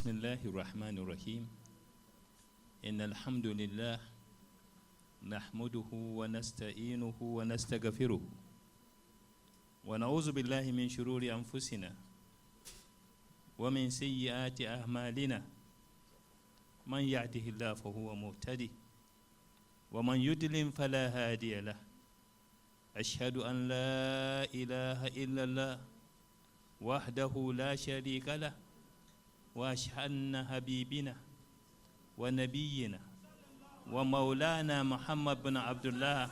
بسم الله الرحمن الرحيم إن الحمد لله نحمده ونستعينه ونستغفره ونعوذ بالله من شرور أنفسنا ومن سيئات أعمالنا من يهده الله فهو مهتدي ومن يضلل فلا هادي له أشهد أن لا إله إلا الله وحده لا شريك له وأشهد أن حبيبنا ونبينا ومولانا محمد بن عبد الله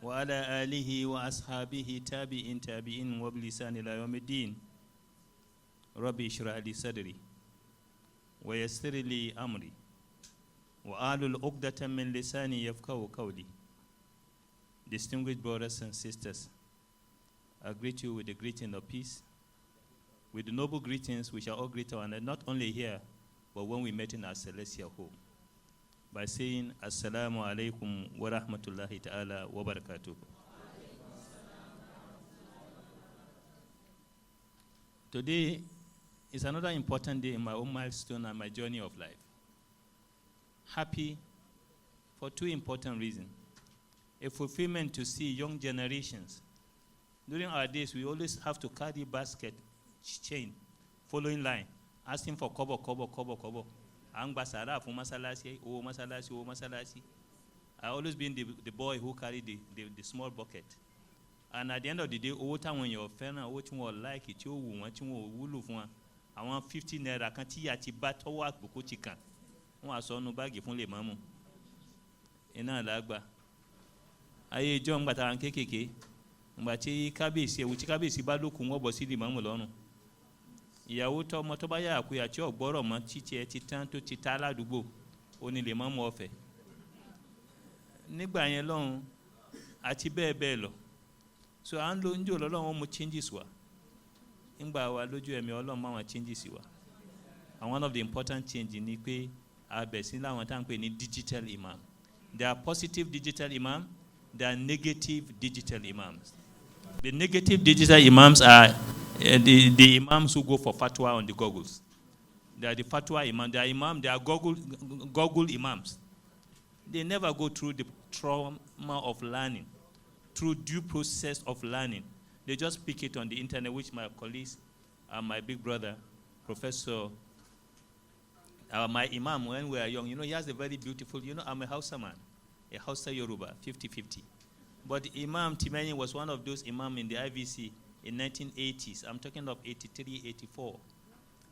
وعلى آله وأصحابه تابعين وبلسان إلى يوم الدين ربي اشرح لي صدري ويسر لي أمري وأحلل عقدة من لساني يفقهوا قولي. Distinguished brothers and sisters, I greet you with the greeting of peace. With the noble greetings, we shall all greet one another, not only here, but when we met in our celestial home, by saying, Assalamu alaikum wa rahmatullahi ta'ala wa barakatuh. Today is another important day in my own milestone and my journey of life. Happy for two important reasons. A fulfillment to see young generations. During our days, we always have to carry basket, chain, following line, asking for kobo. Ang basara for masalasi, oh masalasi. I always been the boy who carried the small bucket. And at the end of the day, all time when you're fan, what you like it, you want you wulu for. I want 50 naira, can't see at bat or work buku chicken. One saw no bag if only mamu. Ina lagba. Aye John Batan KKK, Mbachi Kabisi, which Kabisi Balu Kungo Bosidi Mamulon. Yauto Motobaya, Kuyacho, Boroma, Chichi, Titan to Chitala Dubu, only the Mam Offe. Nigba alone, Atibe Bello. So Anlo Njo alone changes were. Imba wa Loju and Miolo Mama changes you. And one of the important changes in Nipe are Besila Watanque in digital imam. There are positive digital imam. There are negative digital imams. The negative digital imams are the imams who go for fatwa on the goggles. They are the fatwa imam. They are goggle imams. They never go through the trauma of learning, through due process of learning. They just pick it on the internet, which my colleagues and my big brother, Professor, my imam, when we were young, he has a very beautiful, I'm a Hausa man. A Hausa Yoruba, 50-50. But Imam Timeni was one of those imam in the IVC in 1980s. I'm talking of 83, 84.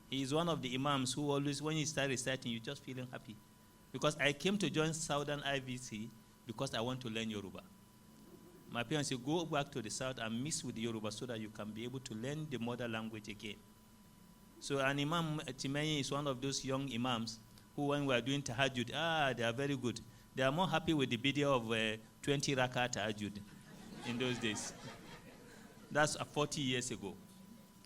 He is one of the imams who always, when you start reciting, you're just feeling happy. Because I came to join Southern IVC because I want to learn Yoruba. My parents said, go back to the South and mix with the Yoruba so that you can be able to learn the mother language again. So an Imam Timeni is one of those young imams who, when we are doing tahajjud, they are very good. They are more happy with the video of 20 rakat tahajjud in those days. That's 40 years ago.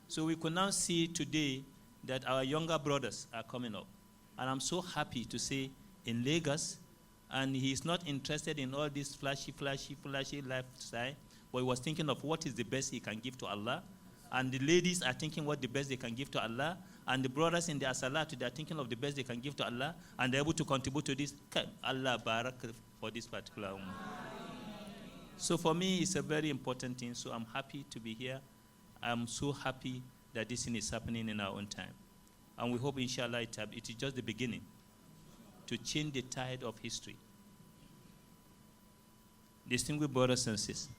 So we could now see today that our younger brothers are coming up. And I'm so happy to say in Lagos, and he's not interested in all this flashy lifestyle, but he was thinking of what is the best he can give to Allah. And the ladies are thinking what the best they can give to Allah. And the brothers in their salatu, they are thinking of the best they can give to Allah. And they're able to contribute to this. Allah barak for this particular ummah. So for me, it's a very important thing. So I'm happy to be here. I'm so happy that this thing is happening in our own time. And we hope, inshallah, it is just the beginning to change the tide of history. Distinguished brothers and sisters,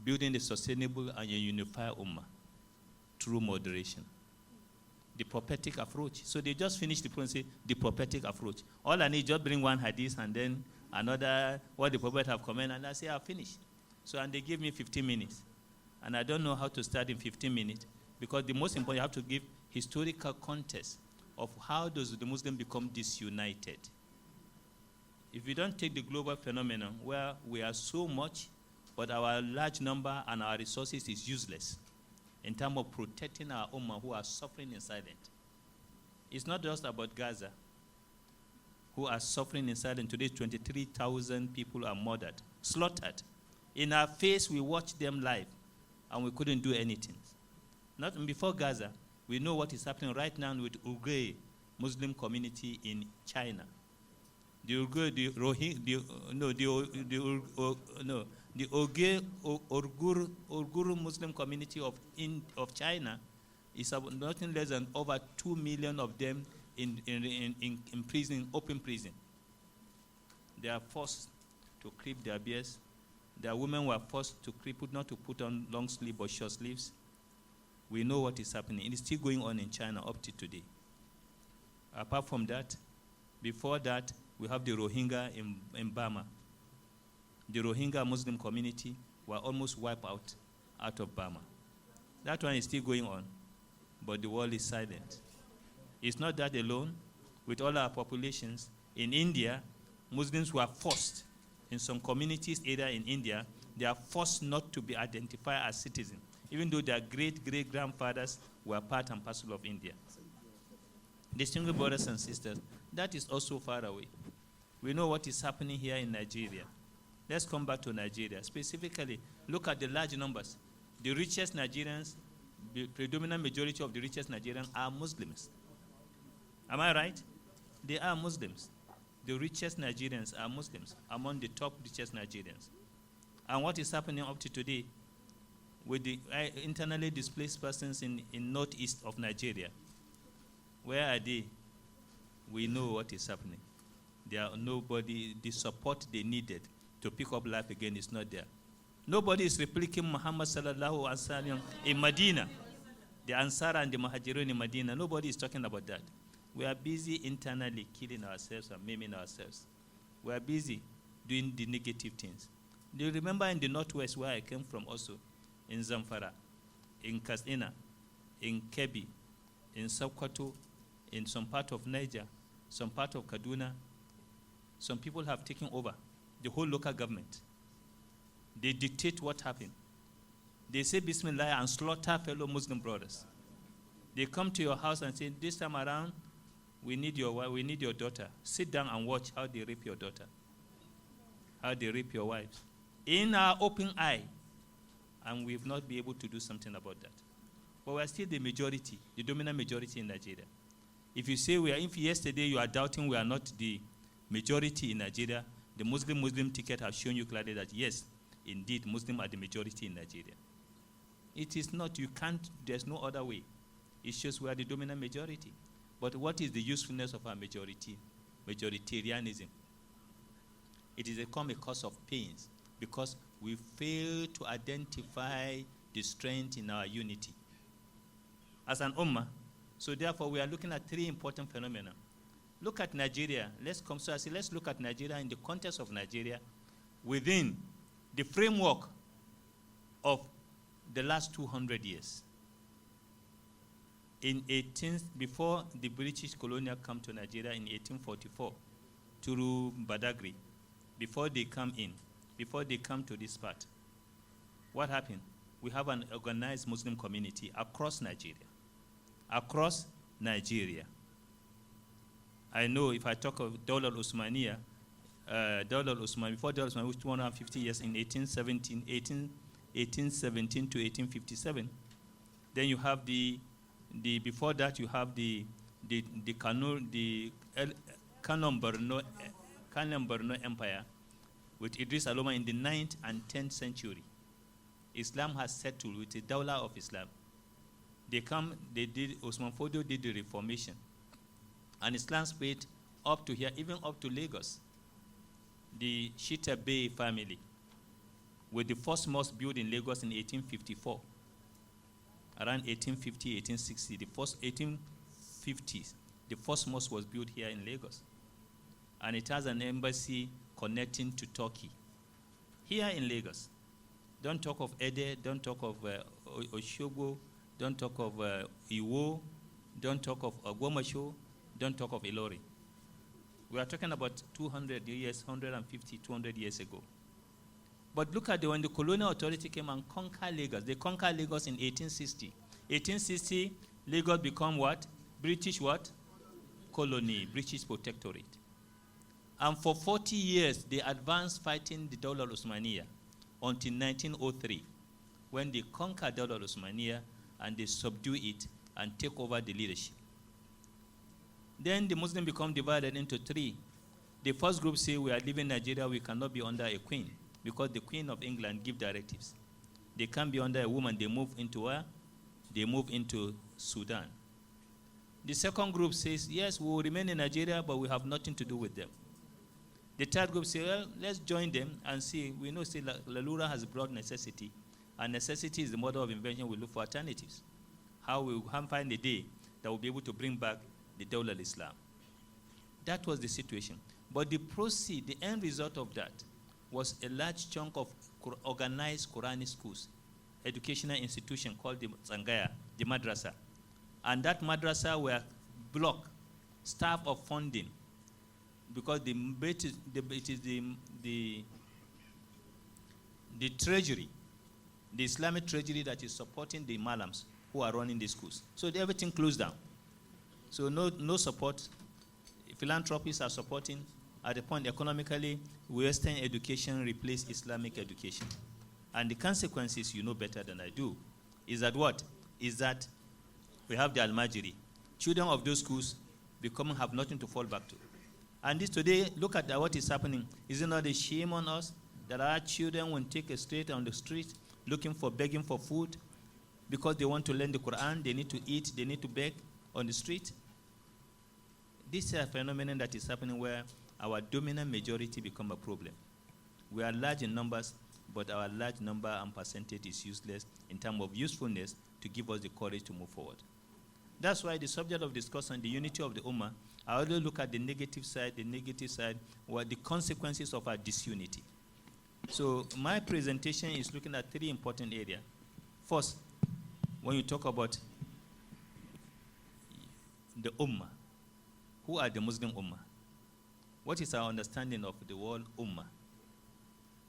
building a sustainable and a unified ummah through moderation. The prophetic approach. So they just finished the program, say the prophetic approach. All I need, just bring one hadith and then another, what the prophet have commented, and I say, I've finished. So, and they give me 15 minutes. And I don't know how to start in 15 minutes, because the most important, you have to give historical context of how does the Muslim become disunited. If we don't take the global phenomenon where we are so much, but our large number and our resources is useless in terms of protecting our ummah who are suffering in silence. It's not just about Gaza, who are suffering in silence. Today, 23,000 people are murdered, slaughtered. In our face, we watch them live, and we couldn't do anything. Not before Gaza, we know what is happening right now with Uyghur Muslim community in China. The Uyghur, the Rohingya, the Uyghur Muslim community of China is nothing less than over 2 million of them in prison, open prison. They are forced to clip their beards. Their women were forced to not to put on long sleeves or short sleeves. We know what is happening. It is still going on in China up to today. Apart from that, before that, we have the Rohingya in Burma. The Rohingya Muslim community were almost wiped out of Burma. That one is still going on, but the world is silent. It's not that alone. With all our populations, in India, Muslims were forced, in some communities area in India, they are forced not to be identified as citizens, even though their great-great-grandfathers were part and parcel of India. Distinguished brothers and sisters, that is also far away. We know what is happening here in Nigeria. Let's come back to Nigeria. Specifically, look at the large numbers. The richest Nigerians, the predominant majority of the richest Nigerians are Muslims. Am I right? They are Muslims. The richest Nigerians are Muslims, among the top richest Nigerians. And what is happening up to today with the internally displaced persons in northeast of Nigeria? Where are they? We know what is happening. There are nobody, the support they needed to pick up life again is not there. Nobody is replicating Muhammad sallallahu alaihi wasallam in Medina. The Ansar and the Muhajirun in Medina, nobody is talking about that. We are busy internally killing ourselves and maiming ourselves. We are busy doing the negative things. Do you remember in the northwest where I came from also? In Zamfara, in Katsina, in Kebbi, in Sokoto, in some part of Naija, some part of Kaduna, some people have taken over the whole local government. They dictate what happened. They say Bismillah and slaughter fellow Muslim brothers. They come to your house and say, this time around, we need your daughter. Sit down and watch how they rape your daughter, how they rape your wives. In our open eye, and we've not been able to do something about that. But we are still the majority, the dominant majority in Nigeria. If you say if yesterday you are doubting we are not the majority in Nigeria, the Muslim ticket has shown you clearly that yes, indeed, Muslims are the majority in Nigeria. It is not, you can't, there's no other way. It shows we are the dominant majority. But what is the usefulness of our majoritarianism? It is become a cause of pains because we fail to identify the strength in our unity as an ummah. So therefore, we are looking at three important phenomena. Look at Nigeria. Let's look at Nigeria in the context of Nigeria within the framework of the last 200 years. Before the British colonial come to Nigeria in 1844 through Badagry, before they come to this part, what happened? We have an organized Muslim community across Nigeria. Across Nigeria. I know if I talk of Dawla al-Usmaniyya, before Dawla al-Usmaniyya, which 150 years in 1817 to 1857, then you have before that you have the Kanem Borno Empire with Idris Aloma in the 9th and 10th century. Islam has settled with the Dawla of Islam. Osman Fodio did the Reformation. And Islam spread up to here, even up to Lagos. The Shita Bay family, with the first mosque built in Lagos in 1854. Around 1850, 1860, the first 1850s, the first mosque was built here in Lagos. And it has an embassy connecting to Turkey. Here in Lagos. Don't talk of Ede, don't talk of Oshogo, don't talk of Iwo, don't talk of Ogbomoso, don't talk of Ilori. We are talking about 200 years, 150, 200 years ago. But look at when the colonial authority came and conquered Lagos. They conquered Lagos in 1860. 1860, Lagos become what? British what? Colony, British protectorate. And for 40 years, they advanced fighting the Dawla al-Usmaniyya until 1903, when they conquered Dawla al-Usmaniyya and they subdue it and take over the leadership. Then the Muslims become divided into three. The first group say, we are leaving Nigeria, we cannot be under a queen, because the Queen of England give directives. They can't be under a woman. They move into where? They move into Sudan. The second group says, yes, we will remain in Nigeria, but we have nothing to do with them. The third group says, well, let's join them and see. We know, say, Lalura has brought necessity, and necessity is the mother of invention. We look for alternatives. How we can find a day that will be able to bring back the Dawla al-Islam. That was the situation. But the proceed, the end result of that was a large chunk of organized Quranic schools, educational institution called the Zangaya, the madrasa. And that madrasa were blocked, starved of funding, because it is the treasury, the Islamic treasury that is supporting the malams who are running the schools. So everything closed down. So no support. Philanthropists are supporting. At the point economically, Western education replaced Islamic education. And the consequences, you know better than I do, is that what? Is that we have the Al-Majiri. Children of those schools have nothing to fall back to. And this today, look at what is happening. Is it not a shame on us that our children will take a straight on the street begging for food because they want to learn the Quran, they need to eat, they need to beg on the street? This is a phenomenon that is happening where our dominant majority become a problem. We are large in numbers, but our large number and percentage is useless in terms of usefulness to give us the courage to move forward. That's why the subject of discussion, the unity of the Ummah, I always look at the negative side, were the consequences of our disunity. So my presentation is looking at three important areas. First, when you talk about the Ummah, who are the Muslim Ummah? What is our understanding of the word Ummah?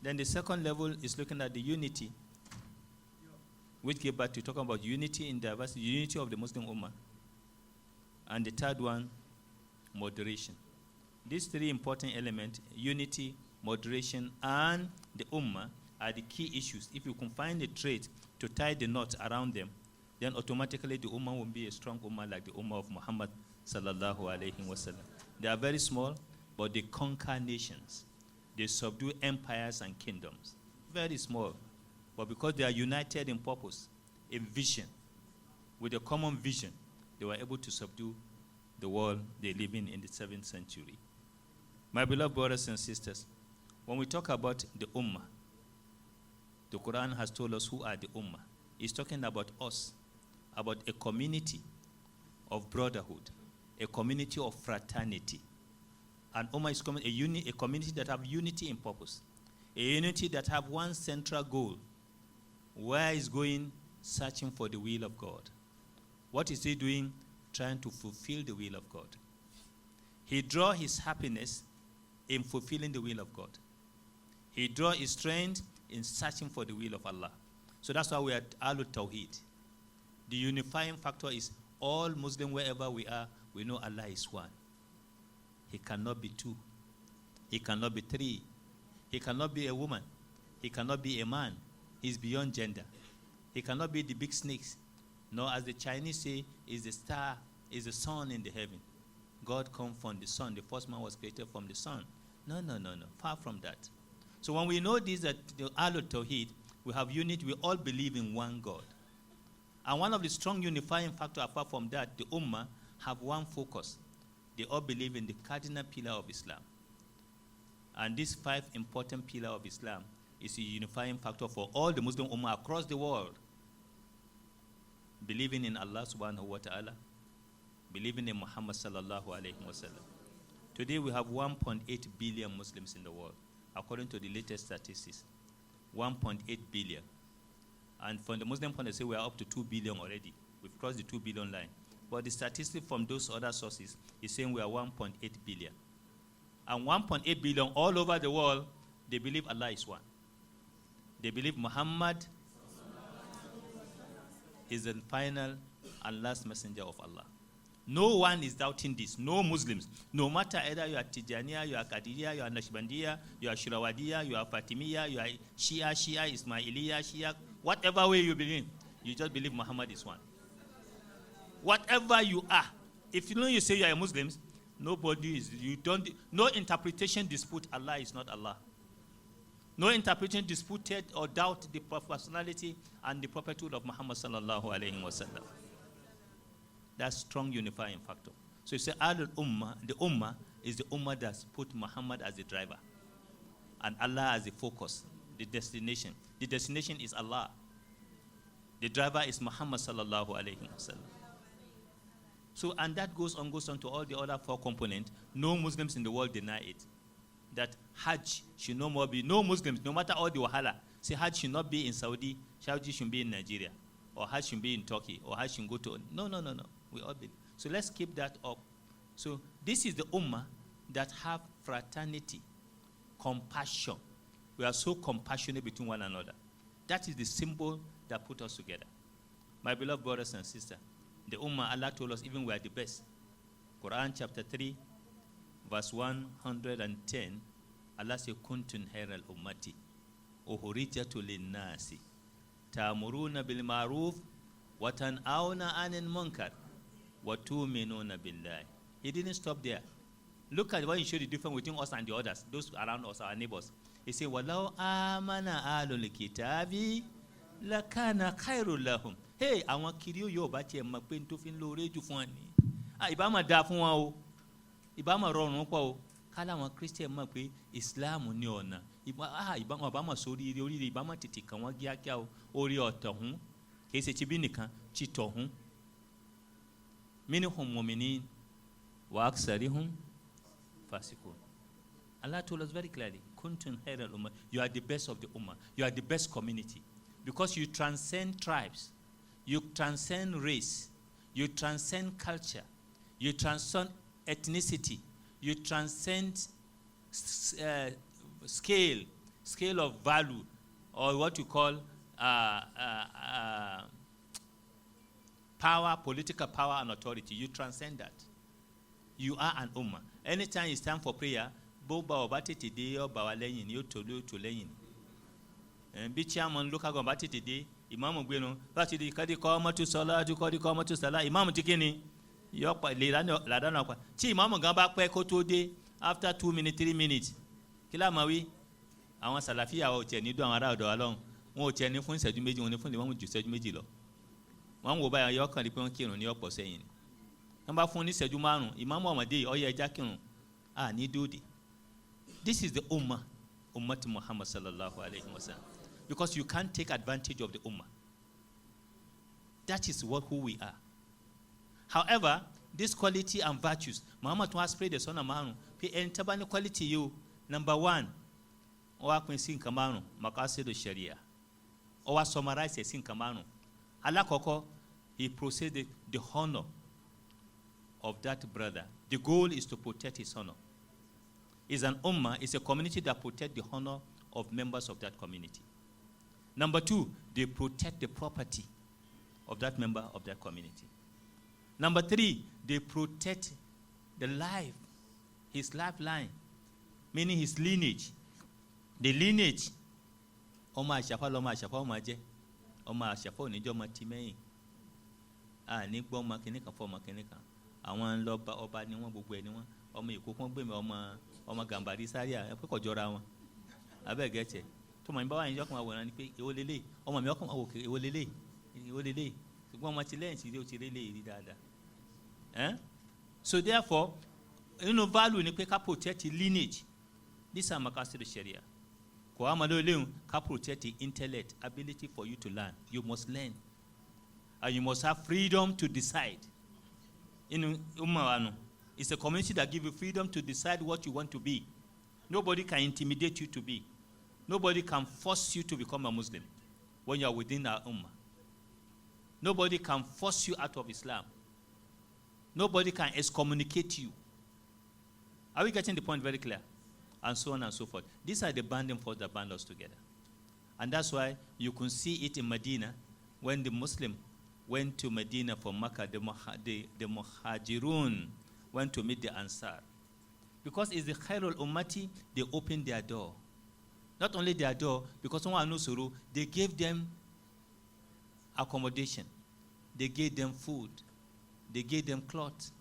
Then the second level is looking at the unity, which gave back to talking about unity in diversity, unity of the Muslim Ummah. And the third one, moderation. These three important elements, unity, moderation, and the Ummah, are the key issues. If you can find a trait to tie the knot around them, then automatically the Ummah will be a strong Ummah like the Ummah of Muhammad sallallahu alayhi wa sallam. They are very small, but they conquer nations. They subdue empires and kingdoms. Very small. But because they are united in purpose, in vision, with a common vision, they were able to subdue the world they live in the 7th century. My beloved brothers and sisters, when we talk about the Ummah, the Quran has told us who are the Ummah. It's talking about us, about a community of brotherhood, a community of fraternity. And Ummah is a community that have unity in purpose, a unity that have one central goal, where is going searching for the will of God. What is he doing? Trying to fulfill the will of God. He draw his happiness in fulfilling the will of God. He draw his strength in searching for the will of Allah. So that's why we are Ahlul Tawheed. The unifying factor is all Muslim, wherever we are, we know Allah is one. He cannot be two. He cannot be three. He cannot be a woman. He cannot be a man. He's beyond gender. He cannot be the big snakes. No, as the Chinese say, is the star, is the sun in the heaven. God come from the sun. The first man was created from the sun. No. Far from that. So when we know this, that the Ahlul Tawheed, we have unity, we all believe in one God. And one of the strong unifying factors apart from that, the Ummah have one focus. They all believe in the cardinal pillar of Islam. And these 5 important pillars of Islam is a unifying factor for all the Muslim Ummah across the world. Believing in Allah subhanahu wa ta'ala, believing in Muhammad sallallahu alayhi wa sallam. Today we have 1.8 billion Muslims in the world, according to the latest statistics. 1.8 billion. And from the Muslim point, they say we are up to 2 billion already. We've crossed the 2 billion line. But the statistic from those other sources is saying we are 1.8 billion. And 1.8 billion all over the world, they believe Allah is one. They believe Muhammad is the final and last messenger of Allah. No one is doubting this. No Muslims. No matter either you are Tijaniya, you are Qadiriya, you are Nashbandiya, you are Shirawadiya, you are Fatimiya, you are Shia, Ismailiya, Shia, whatever way you believe. You just believe Muhammad is one. Whatever you are, if you say you are a Muslim, nobody is, no interpretation dispute Allah is not Allah. No interpretation disputed or doubt the personality and the prophethood of Muhammad sallallahu alayhi wa sallam. That's strong unifying factor. So you say Al-Ummah, the Ummah is the Ummah that's put Muhammad as the driver and Allah as the focus, the destination. The destination is Allah. The driver is Muhammad sallallahu alayhi wa sallam. So, and that goes on to all the other four components. No Muslims in the world deny it. That Hajj should no more be, no Muslims, no matter all the wahala, say Hajj should not be in Saudi, Hajj should be in Nigeria, or Hajj should be in Turkey, or Hajj should go to, no. We all believe. So let's keep that up. So this is the Ummah that have fraternity, compassion. We are so compassionate between one another. That is the symbol that put us together. My beloved brothers and sisters, the Ummah, Allah told us even we are the best. Quran chapter 3, verse 110, Allah says, Kuntun khairal ummati, ukhrijatu linnasi, ta'muruna bil ma'ruf, wa tan'auna 'anil munkar, wa tu'minuna billahi. He didn't stop there. Look at when he showed the difference between us and the others, those around us, our neighbors. He said, Walau amana alul kitabi, lakana khairul lahum. Hey, àwọn kiri yóò bá tiẹ̀ mọ̀ pé n tó fi ń lóore jù fún wa ni. Ìbá máa dáa fún wa o. Ìbá máa rọrùn pọ̀ o. Kálá àwọn Christian mọ̀ pé Islam ní ọ̀nà. Ìbá máa sórí oríire, ìbá máa tètè kàn wọ́n kíákíá o. Orí ọ̀tọ̀ hún. Kìí ṣe ti bí nìkan, ti tọ̀ hún. Minhum mu'minin wa aksarihum fasiqun. Allah told us very clearly, Kuntun khairal ummah. You are the best of the ummah. You are the best community. Because you transcend tribes. You transcend race, you transcend culture, you transcend ethnicity, you transcend scale of value, or what you call power, political power and authority. You transcend that. You are an ummah. Anytime it's time for prayer, boba obati today or bawa leyin ni o tolu to leyin. Bí chairman local government today, Imam Gweno, láti di kadi kọ́ ọmọ tó sọlá, tó kọ́ di kọ́ ọmọ tó sọlá, Imam ti kíni, yọ pa lè ládàá pa. Tí Imam gan bá pẹ́ kó tó dé, after 2 minutes, 3 minutes, kí la máa wí? Àwọn sàlàfíà ò tiẹ̀ ní dùn àwọn ará ọ̀dọ̀ wa lọ́hùn. Wọn ò tiẹ̀ ní fún ìṣẹ́jú méjì, wọn ní fún ìwọ̀n ju ìṣẹ́jú méjì lọ. Wọ́n ń wo báyọ̀ yọ kàn rí pé wọ́n kírun ní ọ̀pọ̀ sẹ́yìn. Wọ́n bá fún ní ìṣẹ́jú márùn-ún, Imam ọmọdé ọyẹ ẹja kírun, ní dóòdì. This is the Ummah, Ummah Muhammad sallallahu alayhi wa sallam. Because you can't take advantage of the Ummah. That is who we are. However, this quality and virtues, Muhammad was prayed the son of Manu. Tabani quality you, number one, or sin kamanu, makasido sharia. Or summarize a sin kamanu. Allah koko, he processed the honor of that brother. The goal is to protect his honor. Is an ummah, is a community that protects the honor of members of that community. Number two, they protect the property of that member of that community. Number three, they protect the life, his lifeline, meaning his lineage. The lineage, Oma Ashafa, Loma Ashafa, Oma Je, Oma Ashafa, Nijoma Timein. Ní gbọ́ ọmọ kìnìkan fọ́ ọmọ kìnìkan. Àwọn lọ́ba ọba ni wọ́n gbogbo ẹ̀ ni wọ́n. Ọmọ Èkó kan gbé mi ọmọ Gàmbàrí Sáríà ẹ pé kò jọra wọn. Abẹ́ gẹ̀ẹ́tẹ̀. Tó mọ̀ ní báwa yẹn yọkàn máa wòran ni pé èwo lélẹ̀. Ọmọ mi ọkàn máa wò kiri èwo lélẹ̀. Èwo lélẹ̀. Ṣùgbọ́n ọmọ ti lẹ́yìn tí ó ti rí lè rí dáadáa. So therefore, value ni pé ká protect the lineage. This is Makasidu Sharia. Kò wá máa lóye léwu ká protect the intellect, ability for you to learn. You must learn. And you must have freedom to decide. It's a community that gives you freedom to decide what you want to be. Nobody can intimidate you to be. Nobody can force you to become a Muslim when you are within our ummah. Nobody can force you out of Islam. Nobody can excommunicate you. Are we getting the point very clear? And so on and so forth. These are the binding forces that bind us together. And that's why you can see it in Medina when the Muslim went to Medina from Makkah, the Muhajirun went to meet the Ansar. Because it's the Khairul Ummati, they opened their door. Not only their door, because someone knows Suru, they gave them accommodation. They gave them food. They gave them clothes.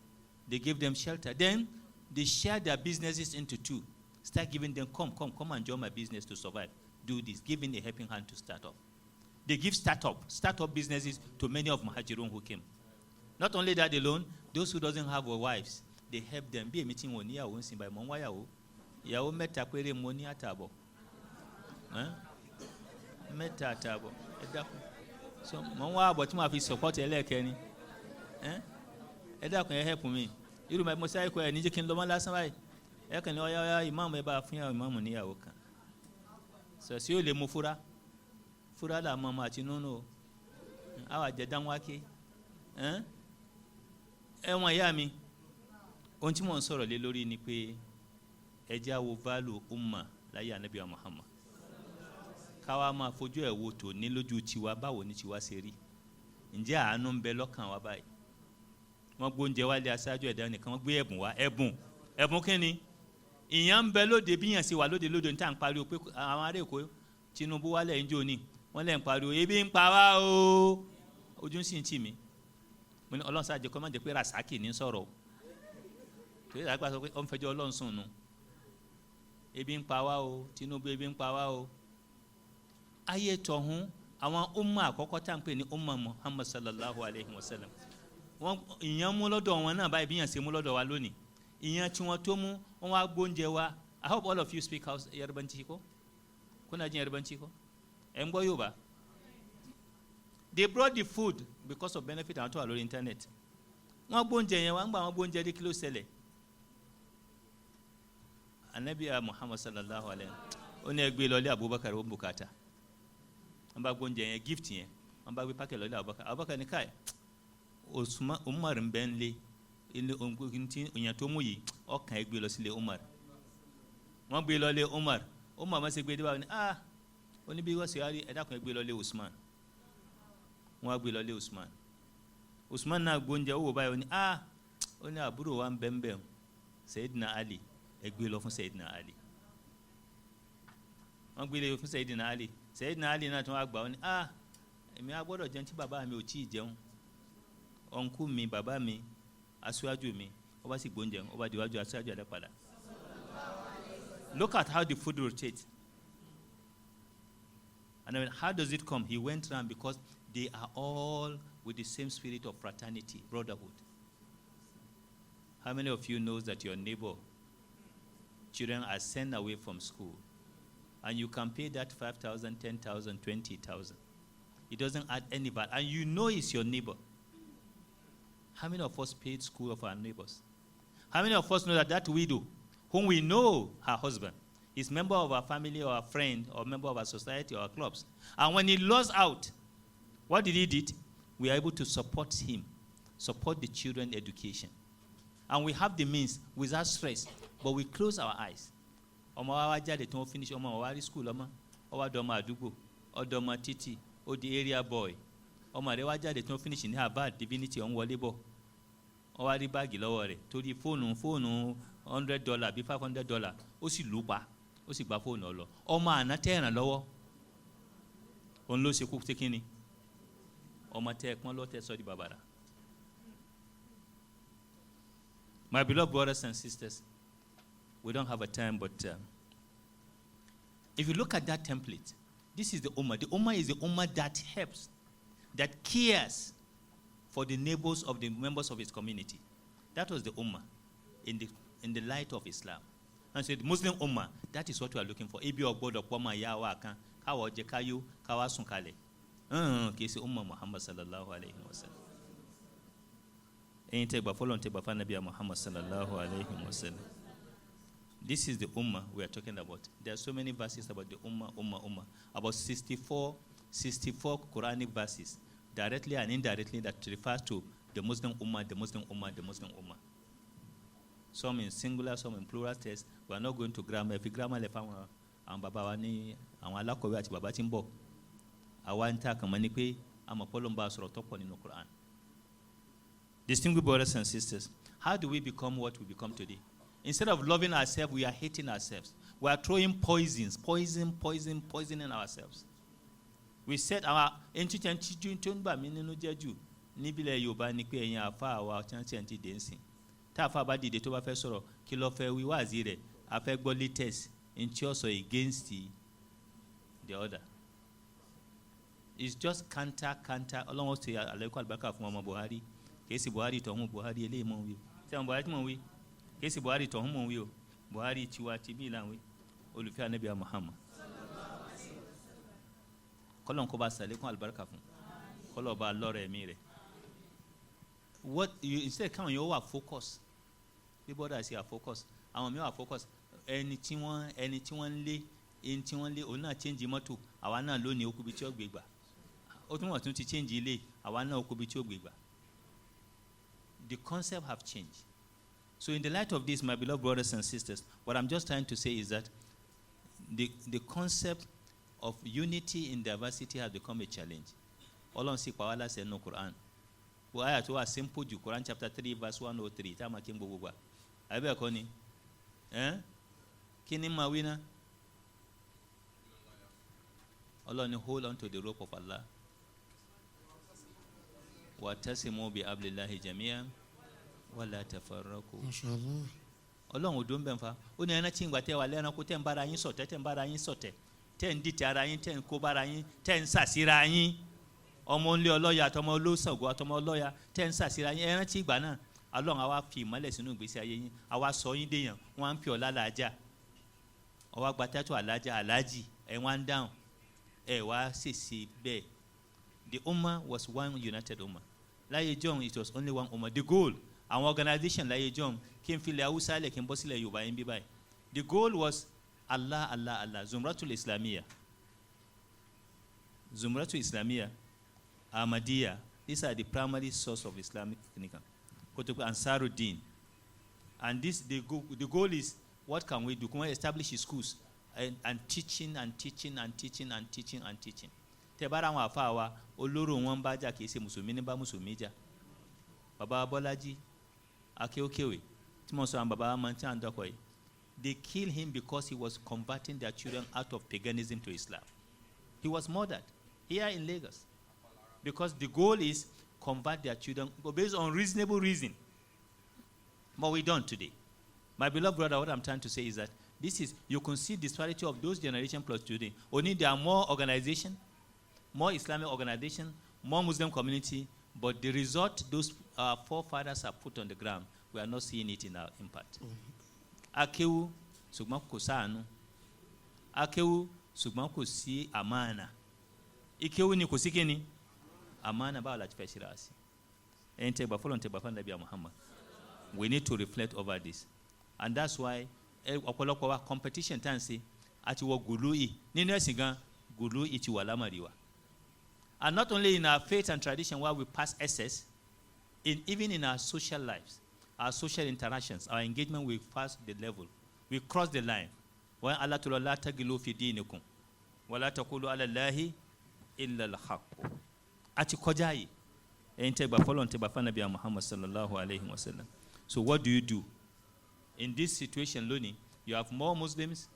They gave them shelter. Then they shared their businesses into two. Start giving them, come and join my business to survive. Do this. Giving a helping hand to start up. They give startup businesses to many of Muhajirun who came. Not only that alone, those who doesn't have wives, they help them. Be a meeting one year once by Monwayao. Yao meta kwere moni atabo. Meta atabo. So Monwa but my fi support elekeni. Eda kun help me. You my mosai ko ni je kin lo ma last night. E kan oya imam e ba fun imam ni yawo kan. So si o le mo fura la mama ati nono. Awa je dan wake. Wọ́n yá mi ohun tí mò ń sọ̀rọ̀ lé lórí ni pé ẹ jẹ́ á wo value umma láyé Ànábì Muhammad káwa máa fojú ẹ̀ wo tò ní lójú tiwa báwo ni tiwa ṣe rí ǹjẹ́ àánú ń bẹ lọ́kàn wa báyìí wọ́n gbóúnjẹ wálé aṣáájú ẹ̀dá nìkan wọ́n gbé ẹ̀bùn wá ẹ̀bùn kí ni ìyàn ń bẹ lóde bí yàn sí wà lóde ní tá à ń pariwo pé àwọn ará Èkó Tinubu wálẹ̀ ń jò ní wọ́n lẹ̀ ń pariwo ebi ń pa wá o ojú ń sì ń tì mí mo ní Ọlọ́run sáà jẹ́ kó má jẹ́ pé rasaki ní sọ̀rọ̀ torí àgbà sọ pé ó ń fẹjọ́ Ọlọ́run sùn nù ebi ń pa wá o Tinubu ebi ń pa wá o ayé tọ̀hún àwọn umma àkọ́kọ́ tá à ń pè ní umma Muhammad sallallahu alayhi wa sallam wọ́n ìyẹn mú lọ́dọ̀ wọn náà báyìí bí yẹn ṣe mú lọ́dọ̀ wa lónìí ìyẹn tí wọ́n tó mú wọn wá gbóúnjẹ wa I hope all of you speak Yarbanci ko kuna jin Yarbanci ko ẹ̀ ń gbọ́ Yorùbá. They brought the food because of benefit àwọn tó wà lórí internet. Wọ́n gbóúnjẹ yẹn wọ́n gbà wọ́n gbóúnjẹ dé kí ló ṣẹlẹ̀. Ànábì Muhammad sallallahu alayhi ó ní ẹ gbé lọlé Abubakar ó bùkátà. Wọ́n bá gbóúnjẹ yẹn gift yẹn wọ́n bá gbé pákẹ́ lọlé Abubakar. Abubakar ní káì Umar ń bẹ́ ń lé ilé òyìn tó mú yìí ọkàn ẹ gbé lọ sílé Umar. Wọ́n gbé lọlé Umar. Umar má ṣe gbé dé báwọn ní ó ní bí wọ́n ṣe wá rí ẹ̀dá kan ẹ gbé lọlé Usman. Wọ́n gbé lọlé Usman náà gbóúnjẹ owó báyìí ó ní àbúrò wa ń bẹ́ẹ̀ Sayyidina Ali ẹ gbé lọ fún Sayyidina Ali wọ́n gbé lọ fún Sayyidina Ali Sayyidina Ali náà tún wá gbà ó ní èmi á gbọ́dọ̀ jẹun tí bàbá mi ò tí ì jẹun ọ̀nkú mi bàbá mi aṣáájú mi ó bá sì gbóúnjẹ ó bá diwájú aṣáájú ẹ̀dá padà. Look at how the food rotates. And I mean, how does it come? He went around because they are all with the same spirit of fraternity, brotherhood. How many of you knows that your neighbor children are sent away from school and you can pay that 5,000, 10,000, 20,000? It doesn't add any value, and you know it's your neighbor. How many of us paid school of our neighbors? How many of us know that widow, whom we know her husband, is member of our family or a friend or member of our society or our clubs, and when he lost out, what did he do? We are able to support him, support the children's education. And we have the means without stress, but we close our eyes. Ọmọ wa jáde tí wọ́n finish ọmọ wa rí school ọmọ wa dọ́mọ àdúgbò ọdọ́mọ títì ó di area boy ọmọ rẹ̀ wá jáde tí wọ́n finish ní Harvard divinity ọ̀hún wọlé bọ̀ ó wá rí báàgì lọ́wọ́ rẹ̀ torí fóònù $100 bí $500 ó sì lù pa ó sì gba fóònù ọ lọ ọmọ àná tẹ̀ràn lọ́wọ́ òun ló ṣe kú tí kínni ọmọ tẹ ẹ̀pọ́n lọ́tẹ̀ sọ di bàbàrà. My beloved brothers and sisters, we don't have a time, but if you look at that template, this is the Ummah. The Ummah is the Ummah that helps, that cares for the neighbors of the members of its community. That was the Ummah in the light of Islam. And so the Muslim Ummah, that is what we are looking for. Ibi ogbodo poma ya wa kan, kawo je kayo, kawa sun kale. Kì í ṣe Ummah Muhammad sallallahu alayhi wa sallam. Ẹ̀yin tẹ́ gbà fọ́lọ́run tẹ́ gbà fún Ànábì Muhammad sallallahu alayhi wa sallam. This is the Ummah we are talking about. There are so many verses about the Ummah. About 64 Quranic verses, directly and indirectly, that refers to the Muslim Ummah. Some in singular, some in plural text. We are not going to grammar. If grammar le fa àwọn bàbá wa ní àwọn alákọ̀wé àti bàbá tí ń bọ̀. Àwa ń ta kàn mọ́ ni pé àmọ́ Ọlọ́run bá sọ̀rọ̀ tó pọ̀ nínú Quran. Distinguished brothers and sisters, how do we become what we become today? Instead of loving ourselves, we are hating ourselves. We are throwing poisoning ourselves. we said our entertainment tó ń bà mí nínú jẹ́ jù níbílẹ̀ Yorùbá ni pé ẹ̀yin àfa àwa tí ti dé ń sìn tá àfa bá dìde tó bá fẹ́ sọ̀rọ̀ kí ló fẹ́ wí wáàzí rẹ̀ a fẹ́ gbọ́ latest in tí ó sọ against the other. It's just counter ọlọ́wọ́n ṣe àlékún àlùbáríkà fún ọmọ Buhari kìí sì Buhari tọ̀hún Buhari eléyìí mọ̀ ń wí sẹ́wọ̀n Buhari tí mọ̀ ń wí kìí sì Buhari tọ̀hún mọ̀ ń wí o Buhari tiwa ti bí ìlànà wí olùfẹ́ Ànábì Muhammad kọ́lọ́n kó bá ṣàlékún àlùbáríkà fún kọ́lọ́ bá lọ́rọ̀ ẹ̀mí rẹ̀ what you instead káwọn yóò wà focus bí bọ́dà sí à focus àwọn mi wà focus ẹni tí wọ́n ń lé ẹni tí wọ́n lé òun náà change mọ́tò àwa náà lónìí ó kúbi tí ó gbé gbà ó tún wọ́n tún ti change ilé àwa náà ó kúbi tí ó gbé gbà. The concept have changed. So in the light of this, my beloved brothers and sisters, what I'm just trying to say is that the concept of unity in diversity has become a challenge. Ọlọ́run sì pa wá láṣẹ nínú Quran. Wọ́n àyà tó wà simple jù Quran chapter 3 verse 103 tá a máa kí n gbogbo gbà. Àbẹ̀ ẹ̀kọ́ ni kí ni máa wí ná? Ọlọ́run ni hold on to the rope of Allah. Wa'tasimu bi hablillahi jami'an wala tafarraqu. Mashallah. Ọlọ́run ò dún bẹ́ẹ̀ fa ó ní ẹran tí ń gbà tẹ́ wà lẹ́ranko tẹ́ ń bára yín ṣọ̀tẹ̀ tẹ́ ń dìtẹ̀ ara yín tẹ́ ń kó bára yín tẹ́ ń sàṣírà yín ọmọ ńlẹ̀ ọlọ́ya àtọmọ olóṣàngó àtọmọ ọlọ́ya tẹ́ ń sàṣírà yín ẹran tí ìgbà náà Ọlọ́run àwa fi ìmọ́lẹ̀ sínú ìgbésí ayé yín àwa sọ yín déyàn wọ́n á ń pè ọ́ lálàájá ọwọ́ gbatátó aláàjì ẹ̀ wọ́n á ń dáhùn ẹ̀ wá ṣèṣe bẹ́ẹ̀. The Ummah was one united Ummah. Láyé John, it was only one Ummah. The goal, our organization láyé John, kí n fi ilẹ̀ Hausa lẹ̀ kí n bọ́ sílẹ̀ Yorùbá yín bí báyìí. The goal was Allah, Zumratul Islamiyya, Ahmadiyya. These are the primary source of Islamic clinical. Kotoku Ansaruddin. And this, the goal is, what can we do? Can we establish schools and teaching. Tẹ́bára àwọn àfa wa olóró wọn bá jà kìí ṣe mùsùlùmí ní bá mùsùlùmí jà. Bàbá Bọ́lájí akéwkéwé tí mo sọ àwọn bàbá máa ń tí à ń dọ́kọ̀ yìí. They killed him because he was converting their children out of paganism to Islam. He was murdered here in Lagos because the goal is convert their children based on reasonable reason. But we don't today. My beloved brother, what I'm trying to say is that this is, you can see disparity of those generation plus today. Only there are more organization, more Islamic organization, more Muslim community, but the result those forefathers have put on the ground, we are not seeing it in our impact. Akewu ṣùgbọ́n kò ṣàánú. Akewu ṣùgbọ́n kò sí amana. Ikewu ni kò sí kíni? Amana báwo la ti fẹ́ ṣe ra sí? Ẹ̀yin tẹ́ gbà fọlọ́n tẹ́ gbà fún Nabi Muhammad. We need to reflect over this. And that's why ọ̀pọ̀lọpọ̀ wa competition tá à ń ṣe àti wọ gùlú yìí nínú ẹ̀sìn gan gùlú yìí ti wà lámàrí wa. And not only in our faith and tradition where we pass excess, even in our social lives, our social interactions, our engagement, we pass the level. We cross the line. When Allah told la tagilu fi dinikum wa la taqulu ala Allahi illa al-haqq. Ati kọjá yìí. Ẹ̀yin tẹ́ gbà fọlọ́n tẹ́ gbà fún Nabi Muhammad sallallahu alayhi wa sallam. So what do you do? In this situation, Loni, you have more Muslims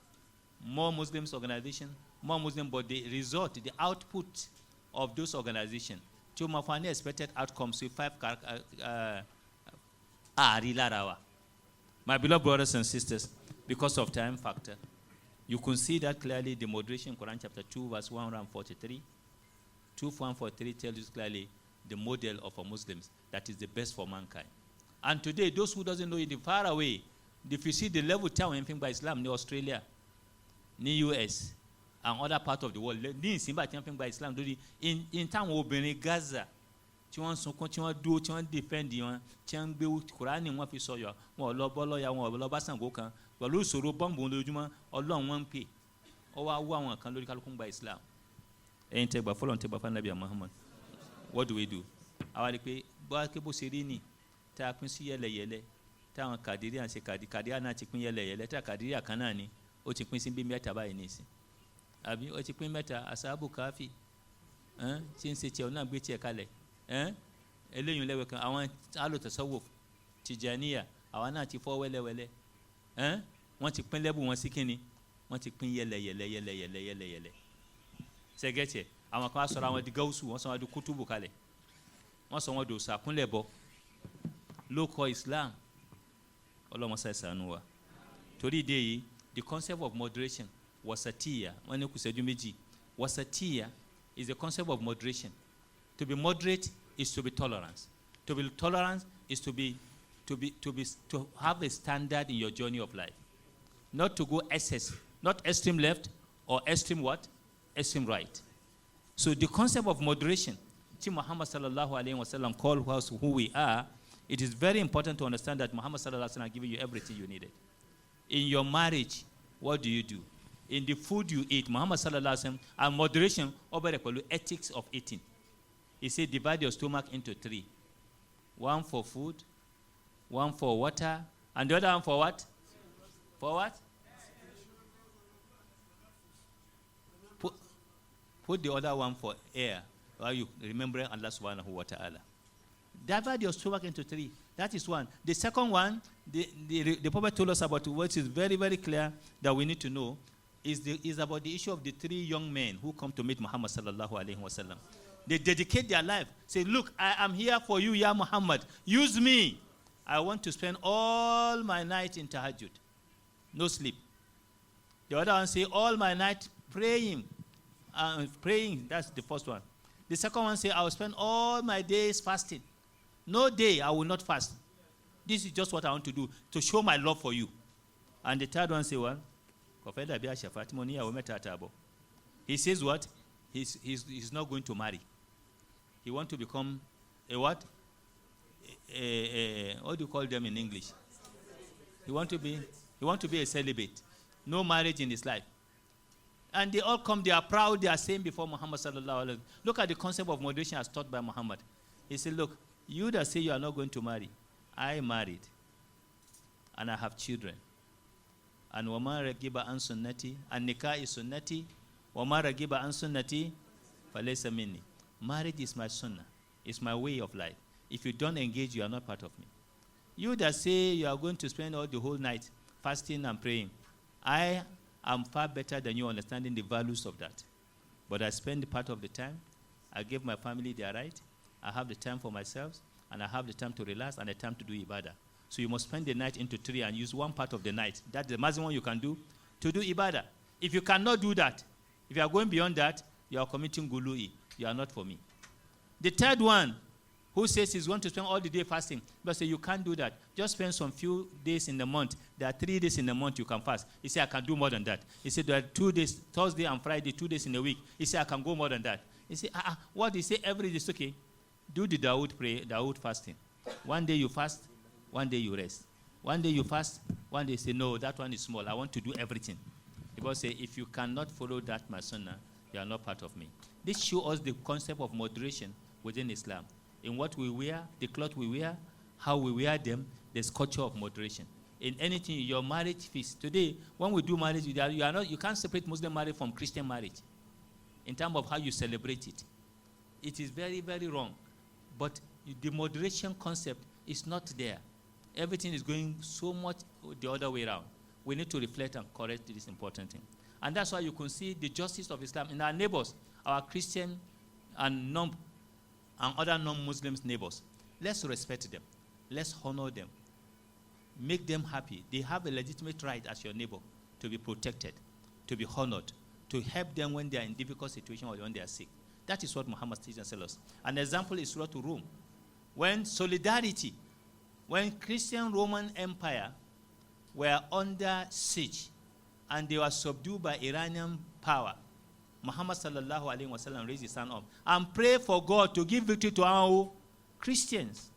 organization, more Muslims, but the result, the output of those organizations, to my expected outcomes with 5 My beloved brothers and sisters, because of time factor, you can see that clearly the moderation in Quran chapter 2 verse 143. 2:143 tells you clearly the model of a Muslims that is the best for mankind. And today, those who doesn't know it, far away, if you see the level town anything by Islam in Australia, in US, and other parts of the world, ní ìsìnbà tí wọ́n fi ń gba Islam lórí in táwọn obìnrin Gaza tí wọ́n sunkún tí wọ́n dúró tí wọ́n defend wọn tí wọ́n gbé Kùránì wọ́n fi sọ̀yọ̀ wọn ò lọ bọ́ lọ́ọ̀yà wọn ò lọ bá Ṣàngó kan pẹ̀lú ìṣòro bọ́ǹbù lójúmọ́ Ọlọ́run wọn ń pè ọ wá wú àwọn kan lórí kálukú ń gba Islam. Ẹ̀yin tẹ́ gbà fọlọ́n tẹ́ gbà fún Nabi Muhammad. What do we do? àwa rí pé bó ṣe rí ni tá a pín sí yẹlẹyẹlẹ táwọn kàdírí àti kàdírí náà ti pín yẹlẹyẹlẹ tá kàdírí kan náà ni ó ti pín sí bí mẹ́ta báyìí nìsín àbí ó ti pín mẹ́ta asáàbù káfí tí ń ṣe tiẹ̀ náà gbé tiẹ̀ kalẹ̀ eléyìí lẹ́wẹ̀ kan àwọn alòtẹ̀sọ́wò Tìjàníyà àwa náà ti fọ́ wẹ́lẹ́wẹ́lẹ́ wọ́n ti pín lẹ́bù wọn sí kínni wọ́n ti pín yẹlẹyẹlẹ sẹ́gẹ́tì àwọn kan sọ̀rọ̀ àwọn di gausu wọ́n sọ wọn di kutubu kalẹ̀ wọ́n sọ wọn di òsàkúnlẹ̀ bọ́ ló kọ Islam ọlọ́mọ sàìsànù wa torí ìdí èyí the concept of moderation wasatiya wọ́n ní kùsẹ́jú méjì wasatiya is the concept of moderation. To be moderate is to be tolerant. To be tolerant is to have a standard in your journey of life. Not to go excess, not extreme left or extreme what? Extreme right. So the concept of moderation, which Muhammad sallallahu alaihi wasallam called us who we are, it is very important to understand that Muhammad sallallahu alaihi wasallam giving you everything you needed. In your marriage, what do you do? In the food you eat, Muhammad sallallahu alaihi wasallam, and moderation over the ethics of eating. He said, divide your stomach into 3. One for food, one for water, and the other one for what? For what? Put the other one for air, while you remembering Allah subhanahu wa ta'ala. Divide your stomach into 3. That is one. The second one, the Prophet told us about, which is very, very clear that we need to know, is about the issue of the 3 young men who come to meet Muhammad sallallahu alaihi wasallam. They dedicate their life. Say, look, I am here for you, Ya Muhammad. Use me. I want to spend all my night in tahajjud. No sleep. The other one say, all my night praying. Praying, that's the first one. The second one say, I will spend all my days fasting. No day I will not fast. This is just what I want to do, to show my love for you. And the third one say, well, he says what? He's not going to marry. He wants to become a what? What do you call them in English? He want to be a celibate. No marriage in his life. And they all come, they are proud, they are saying before Muhammad sallallahu alaihi wasallam. Look at the concept of moderation as taught by Muhammad. He said, look, you that say you are not going to marry, I married, and I have children. And وَمَا رَغِبَ عَنْ سُنَّتِي and nikah is sunnati. وَمَا رَغِبَ عَنْ سُنَّتِي فَلَيْسَ مِنِّي. Marriage is my sunnah. It's my way of life. If you don't engage, you are not part of me. You that say you are going to spend all the whole night fasting and praying, I am far better than you understanding the values of that. But I spend part of the time. I give my family their right. I have the time for myself, and I have the time to relax and the time to do ibadah. So you must spend the night into 3 and use one part of the night. That's the maximum you can do to do ibadah. If you cannot do that, if you are going beyond that, you are committing gului. You are not for me. The third one, who says he's going to spend all the day fasting, but say you can't do that. Just spend some few days in the month. There are 3 days in the month you can fast. He said, I can do more than that. He said, there are 2 days, Thursday and Friday, 2 days in a week. He said, I can go more than that. He said, what? He said, every day is okay. Do the Dawood fasting. One day you fast, one day you rest. One day you fast, one day you say, no, that one is small. I want to do everything. Because say, if you cannot follow that, my sunnah, you are not part of me. This shows us the concept of moderation within Islam. In what we wear, the clothes we wear, how we wear them, there's culture of moderation. In anything, your marriage feast. Today, when we do marriage, you can't separate Muslim marriage from Christian marriage in terms of how you celebrate it. It is very, very wrong. But the moderation concept is not there. Everything is going so much the other way around. We need to reflect and correct this important thing. And that's why you can see the justice of Islam in our neighbors, our Christian and other non-Muslims neighbors. Let's respect them. Let's honor them. Make them happy. They have a legitimate right as your neighbor to be protected, to be honored, to help them when they are in difficult situation or when they are sick. That is what Muhammad tells us. An example is Surah to Rome. When Christian Roman Empire were under siege and they were subdued by Iranian power, Muhammad sallallahu alaihi wasallam raised his hand up and pray for God to give victory to our Christians.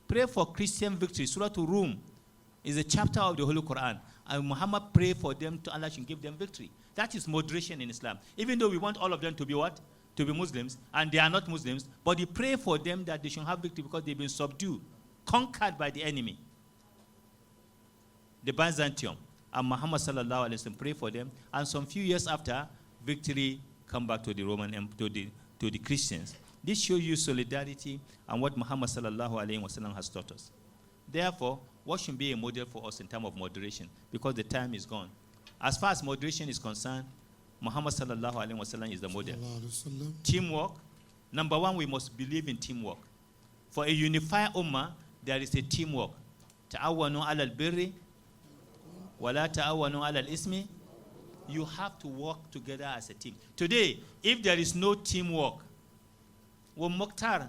Pray for Christian victory. Surah to Rome is a chapter of the Holy Quran. And Muhammad prayed for them to Allah should give them victory. That is moderation in Islam. Even though we want all of them to be what? To be Muslims, and they are not Muslims, but we pray for them that they should have victory because they've been subdued, conquered by the enemy. The Byzantium. And Muhammad sallallahu alaihi wasallam prayed for them, and some few years after, victory come back to the Roman, to the Christians. This shows you solidarity and what Muhammad sallallahu alaihi wasallam has taught us. Therefore, what should be a model for us in terms of moderation? Because the time is gone. As far as moderation is concerned, Muhammad sallallahu alaihi wasallam is the model. Teamwork. Number one, we must believe in teamwork. For a unified ummah, there is a teamwork. Ta'awanu ala al-birri, wala ta'awanu ala al-ismi. You have to work together as a team. Today, if there is no teamwork, will Mukhtar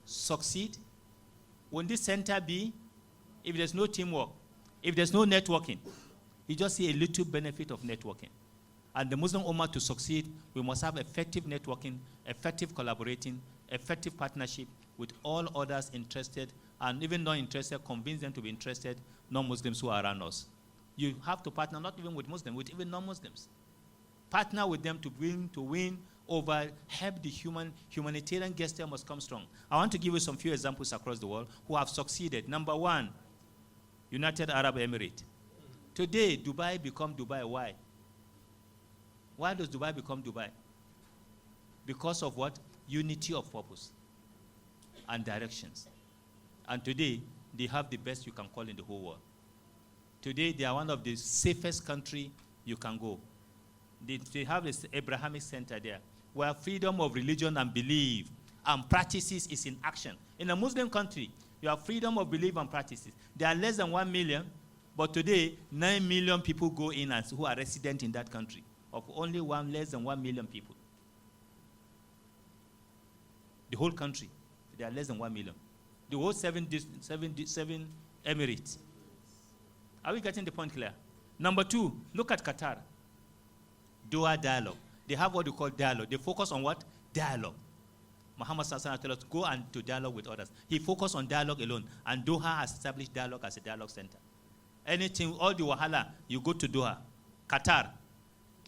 succeed? Will this center be? If there's no teamwork, if there's no networking, you just see a little benefit of networking. And the Muslim Ummah to succeed, we must have effective networking, effective collaborating, effective partnership with all others interested, and even non-interested, convince them to be interested, non-Muslims who are around us. You have to partner not even with Muslims, with even non-Muslims. Partner with them to win over, help the humanitarian gesture must come strong. I want to give you some few examples across the world who have succeeded. Number one, United Arab Emirates. Today, Dubai become Dubai. Why? Why does Dubai become Dubai? Because of what? Unity of purpose and directions. And today, they have the best you can call in the whole world. Today, they are one of the safest country you can go. They have this Abrahamic center there, where freedom of religion and belief and practices is in action. In a Muslim country, you have freedom of belief and practices. There are less than 1 million, but today, 9 million people go in and who are resident in that country, of only less than 1 million people. The whole country, there are less than 1 million. The whole seven Emirates. Are we getting the point clear? Number two, look at Qatar. Doha dialogue. They have what you call dialogue. They focus on what? Dialogue. Muhammad Sallallahu tells us, go and to dialogue with others. He focused on dialogue alone. And Doha has established dialogue as a dialogue center. Anything, all the wahala, you go to Doha. Qatar.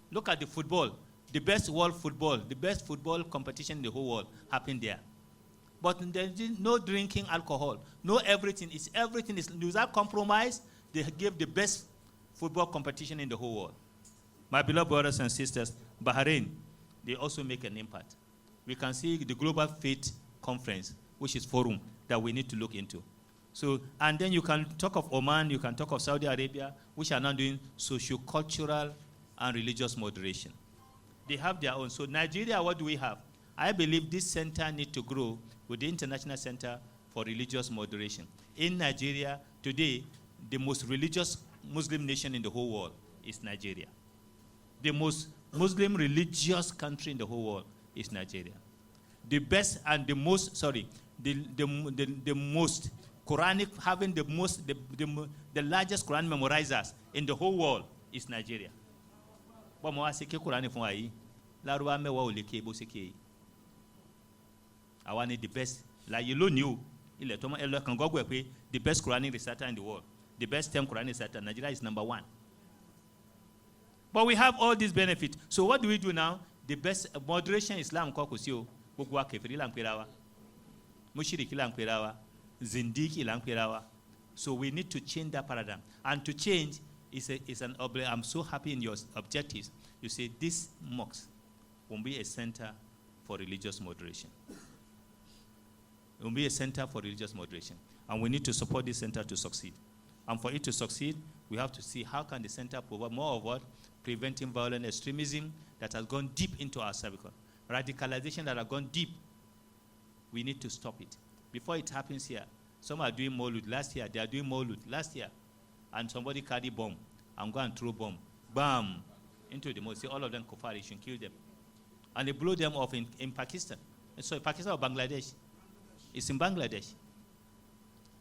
Look at the football. The best world football, the best football competition in the whole world happened there. But there's no drinking alcohol. No everything. Everything is without compromise. They gave the best football competition in the whole world. My beloved brothers and sisters, Bahrain, they also make an impact. We can see the Global Faith Conference, which is forum that we need to look into. So, and then you can talk of Oman, you can talk of Saudi Arabia, which are now doing socio-cultural and religious moderation. They have their own. So Nigeria, what do we have? I believe this center needs to grow with the International Center for Religious Moderation. In Nigeria, today, the most religious Muslim nation in the whole world is Nigeria. The most Muslim religious country in the whole world is Nigeria. The best and the most, the most Quranic, having the largest Quran memorizers in the whole world is Nigeria. But mo ase ke Quran fún wa yi, Lárúbáwá mẹ́wàá ò lè ké bó ṣe ké yìí. Àwa ni the best. Like you lónìí o, ilẹ̀ tó mọ́ ẹ lọ kàn gọ́gọ́ ẹ̀ pé the best Quranic reciter in the world, the best 10 Quranic reciter, Nigeria is number 1. But we have all these benefits. So what do we do now? The best moderation Islam kọ́ kò sí o, gbogbo wa kèfèrí là ń pera wa, Mushriki là ń pera wa, Zindiki là ń pera wa. So we need to change that paradigm. And to change is an obligation. I'm so happy in your objectives. You say this mosque will be a center for religious moderation. It will be a center for religious moderation. And we need to support this center to succeed. And for it to succeed, we have to see how can the center provide more of what? Preventing violent extremism that has gone deep into our cervical. Radicalization that has gone deep. We need to stop it. Before it happens here, some are doing Maulud. Last year, they are doing Maulud. Last year. And somebody carry bomb and go and throw bomb. Bam! Into the mosque. Say all of them kufar, you should kill them. And they blow them off in Pakistan. So Pakistan or Bangladesh? It's in Bangladesh.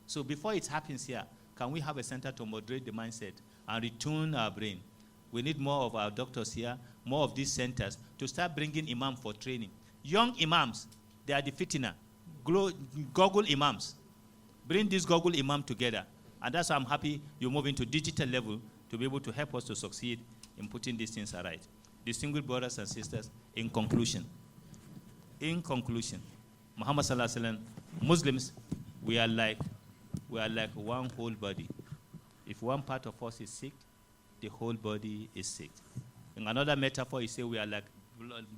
So before it happens here, can we have a center to moderate the mindset and retune our brain? We need more of our doctors here, more of these centers to start bringing imam for training. Young imams, they are the fitna. Google imams. Bring this Google imam together. And that's why I'm happy you move into digital level to be able to help us to succeed in putting these things right. Distinguished brothers and sisters, in conclusion, Muhammad Sallallahu Alaihi Wasallam, Muslims, we are like one whole body. If one part of us is sick, the whole body is sick. In another metaphor, he said we are like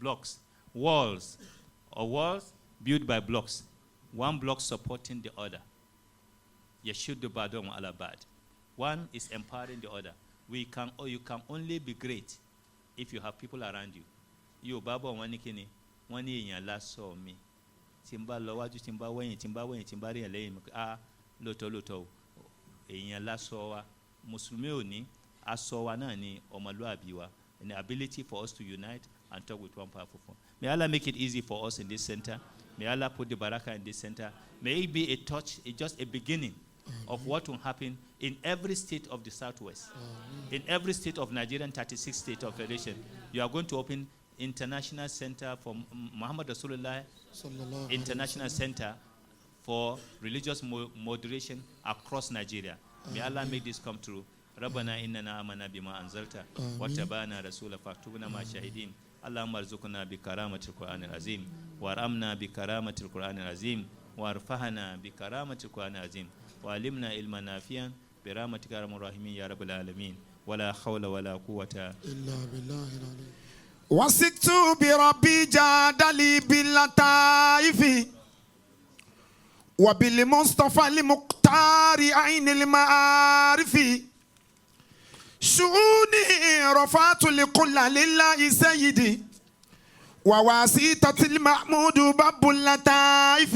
blocks, walls built by blocks, one block supporting the other. Yashuddu ba'dahum ala ba'd. One is empowering the other. You can only be great if you have people around you. You babo wani kini wani èèyàn lásọ mi tí n bá lọ wájú tí n bá wẹ̀yìn tí n bá rí ẹ̀ lẹ́yìn lóòótọ́ èèyàn lásọ wa mùsùlùmí ò ní aṣọ wa náà ni ọmọlúwàbí wa, an ability for us to unite and talk with one powerful phone. May Allah make it easy for us in this center. May Allah put the barakah in this center. May it be a touch, just a beginning of what will happen in every state of the Southwest, in every state of Nigerian 36 state of federation. You are going to open International Center for Muhammad Rasulullah, International Center for religious moderation across Nigeria. May Allah make this come true. ربنا إننا آمنا بما أنزلت واتبعنا رسولك فاكتبنا مع الشاهدين. اللهم ارزقنا بكرامة القرآن العظيم وارحمنا بكرامة القرآن العظيم وارفعنا بكرامة القرآن العظيم وعلمنا علما نافعا برحمتك يا أرحم الراحمين يا رب العالمين ولا حول ولا قوة إلا بالله العلي. وثقت بربي جادلي باللطائف وبالمصطفى المختار عين المعارف شؤوني رفعت لكل لله سيدي وواسطة المحمود باب اللطائف